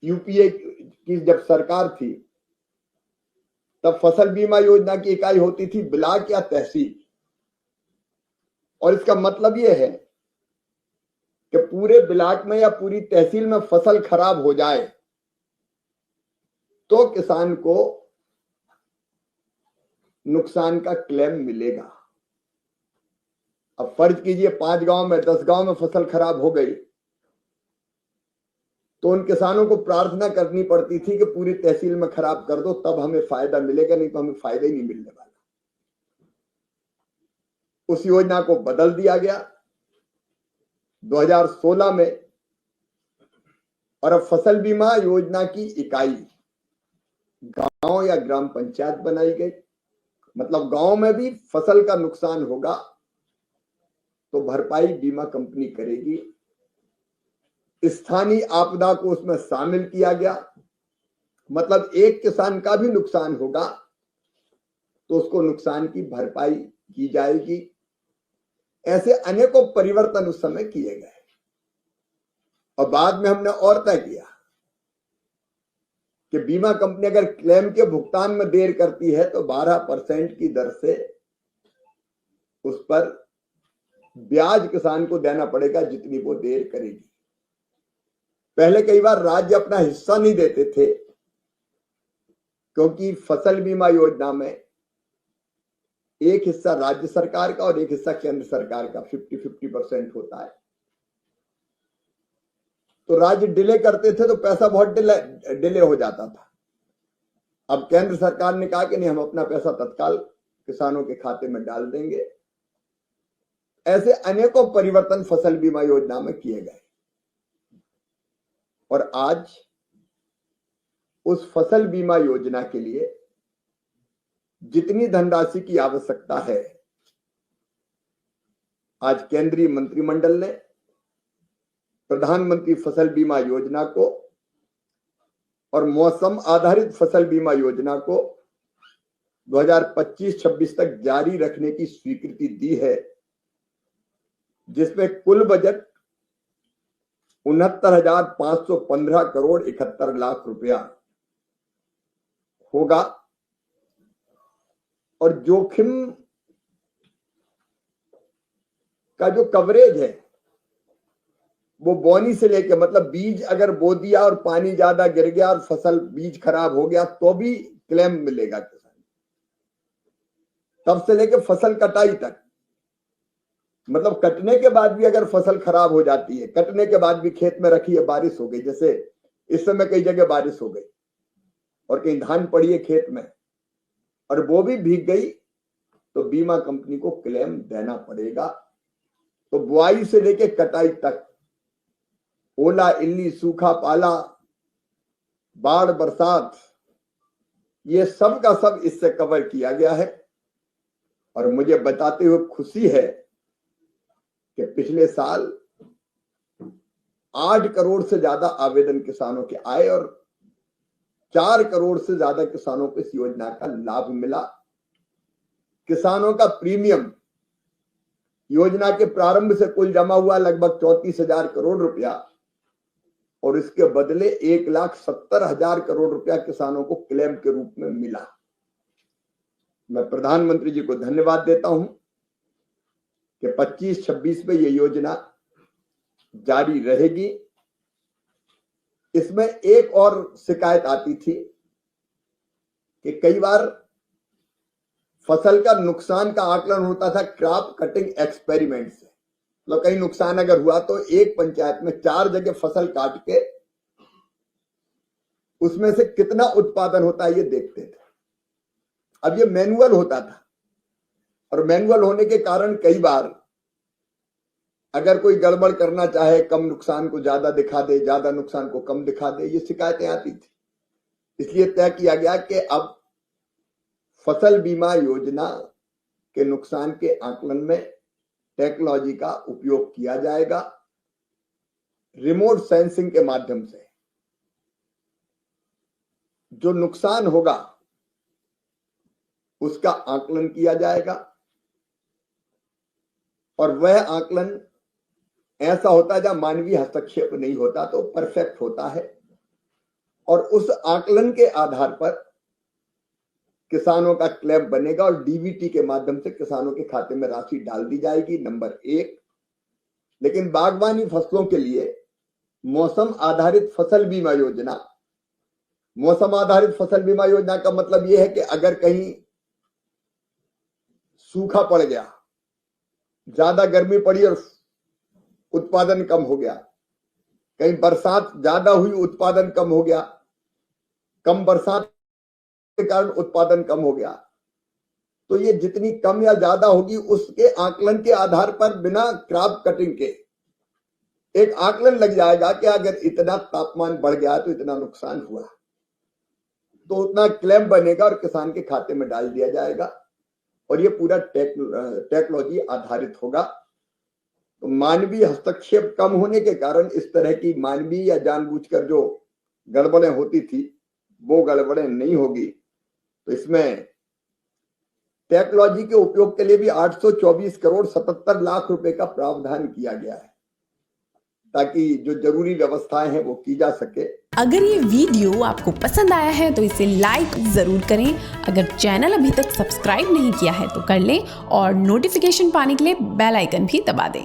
UPA की जब सरकार थी तब फसल बीमा योजना की इकाई होती थी ब्लॉक या तहसील, और इसका मतलब यह है कि पूरे ब्लॉक में या पूरी तहसील में फसल खराब हो जाए तो किसान को नुकसान का क्लेम मिलेगा। अब फर्ज कीजिए 5 गांव में 10 गांव में फसल खराब हो गई, तो उन किसानों को प्रार्थना करनी पड़ती थी कि पूरी तहसील में खराब कर दो तब हमें फायदा मिलेगा, नहीं तो हमें फायदा ही नहीं मिलने वाला। उस योजना को बदल दिया गया 2016 में, और अब फसल बीमा योजना की इकाई गांव या ग्राम पंचायत बनाई गई। मतलब गांव में भी फसल का नुकसान होगा तो भरपाई बीमा कंपनी करेगी। स्थानीय आपदा को उसमें शामिल किया गया, मतलब एक किसान का भी नुकसान होगा तो उसको नुकसान की भरपाई की जाएगी। ऐसे अनेकों परिवर्तन उस समय किए गए, और बाद में हमने और तय किया कि बीमा कंपनी अगर क्लेम के भुगतान में देर करती है तो 12% की दर से उस पर ब्याज किसान को देना पड़ेगा जितनी वो देर करेगी। पहले कई बार राज्य अपना हिस्सा नहीं देते थे, क्योंकि फसल बीमा योजना में एक हिस्सा राज्य सरकार का और एक हिस्सा केंद्र सरकार का 50-50% होता है। तो राज्य डिले करते थे तो पैसा बहुत डिले हो जाता था। अब केंद्र सरकार ने कहा कि नहीं, हम अपना पैसा तत्काल किसानों के खाते में डाल देंगे। ऐसे अनेकों परिवर्तन फसल बीमा योजना में किए गए, और आज उस फसल बीमा योजना के लिए जितनी धनराशि की आवश्यकता है, आज केंद्रीय मंत्रिमंडल ने प्रधानमंत्री फसल बीमा योजना को और मौसम आधारित फसल बीमा योजना को 2025-26 तक जारी रखने की स्वीकृति दी है, जिसमें कुल बजट 69,515 करोड़ 71 लाख रुपया होगा। और जोखिम का जो कवरेज है वो बोनी से लेके, मतलब बीज अगर बो दिया और पानी ज्यादा गिर गया और फसल बीज खराब हो गया तो भी क्लेम मिलेगा किसान, तब से लेके फसल कटाई तक। मतलब कटने के बाद भी अगर फसल खराब हो जाती है, कटने के बाद भी खेत में रखी है, बारिश हो गई, जैसे इस समय कई जगह बारिश हो गई और कहीं धान पड़ी है खेत में और वो भी भीग गई, तो बीमा कंपनी को क्लेम देना पड़ेगा। तो बुआई से लेके कटाई तक ओला, इल्ली, सूखा, पाला, बाढ़, बरसात, ये सब का सब इससे कवर किया गया है। और मुझे बताते हुए खुशी है कि पिछले साल 8 करोड़ से ज्यादा आवेदन किसानों के आए और 4 करोड़ से ज्यादा किसानों को इस योजना का लाभ मिला। किसानों का प्रीमियम योजना के प्रारंभ से कुल जमा हुआ लगभग 34,000 करोड़ रुपया, और इसके बदले 1,70,000 करोड़ रुपया किसानों को क्लेम के रूप में मिला। मैं प्रधानमंत्री जी को धन्यवाद देता हूं कि 25-26 में यह योजना जारी रहेगी। इसमें एक और शिकायत आती थी कि कई बार फसल का नुकसान का आकलन होता था क्रॉप कटिंग एक्सपेरिमेंट से। मतलब कहीं नुकसान अगर हुआ तो एक पंचायत में 4 जगह फसल काट के उसमें से कितना उत्पादन होता है ये देखते थे। अब ये मैनुअल होता था, और मैनुअल होने के कारण कई बार अगर कोई गड़बड़ करना चाहे, कम नुकसान को ज्यादा दिखा दे, ज्यादा नुकसान को कम दिखा दे, ये शिकायतें आती थी। इसलिए तय किया गया कि अब फसल बीमा योजना के नुकसान के आकलन में टेक्नोलॉजी का उपयोग किया जाएगा। रिमोट सेंसिंग के माध्यम से जो नुकसान होगा उसका आकलन किया जाएगा, और वह आकलन ऐसा होता है जहां मानवीय हस्तक्षेप नहीं होता, तो परफेक्ट होता है। और उस आकलन के आधार पर किसानों का क्लेम बनेगा और डीबीटी के माध्यम से किसानों के खाते में राशि डाल दी जाएगी, नंबर 1। लेकिन बागवानी फसलों के लिए मौसम आधारित फसल बीमा योजना, मौसम आधारित फसल बीमा योजना का मतलब यह है कि अगर कहीं सूखा पड़ गया, ज्यादा गर्मी पड़ी और उत्पादन कम हो गया, कहीं बरसात ज्यादा हुई उत्पादन कम हो गया, कम बरसात के कारण उत्पादन कम हो गया, तो ये जितनी कम या ज्यादा होगी उसके आकलन के आधार पर बिना क्रॉप कटिंग के एक आकलन लग जाएगा कि अगर इतना तापमान बढ़ गया तो इतना नुकसान हुआ, तो उतना क्लेम बनेगा और किसान के खाते में डाल दिया जाएगा और ये पूरा टेक्नोलॉजी आधारित होगा। तो मानवीय हस्तक्षेप कम होने के कारण इस तरह की मानवीय या जानबूझकर जो गड़बड़ें होती थी वो गड़बड़ें नहीं होगी। तो इसमें टेक्नोलॉजी के उपयोग के लिए भी 824 करोड़ 77 लाख रुपए का प्रावधान किया गया है ताकि जो जरूरी व्यवस्थाएं हैं वो की जा सके। अगर ये वीडियो आपको पसंद आया है तो इसे लाइक जरूर करें। अगर चैनल अभी तक सब्सक्राइब नहीं किया है तो कर लें और नोटिफिकेशन पाने के लिए बेल आइकन भी दबा दें।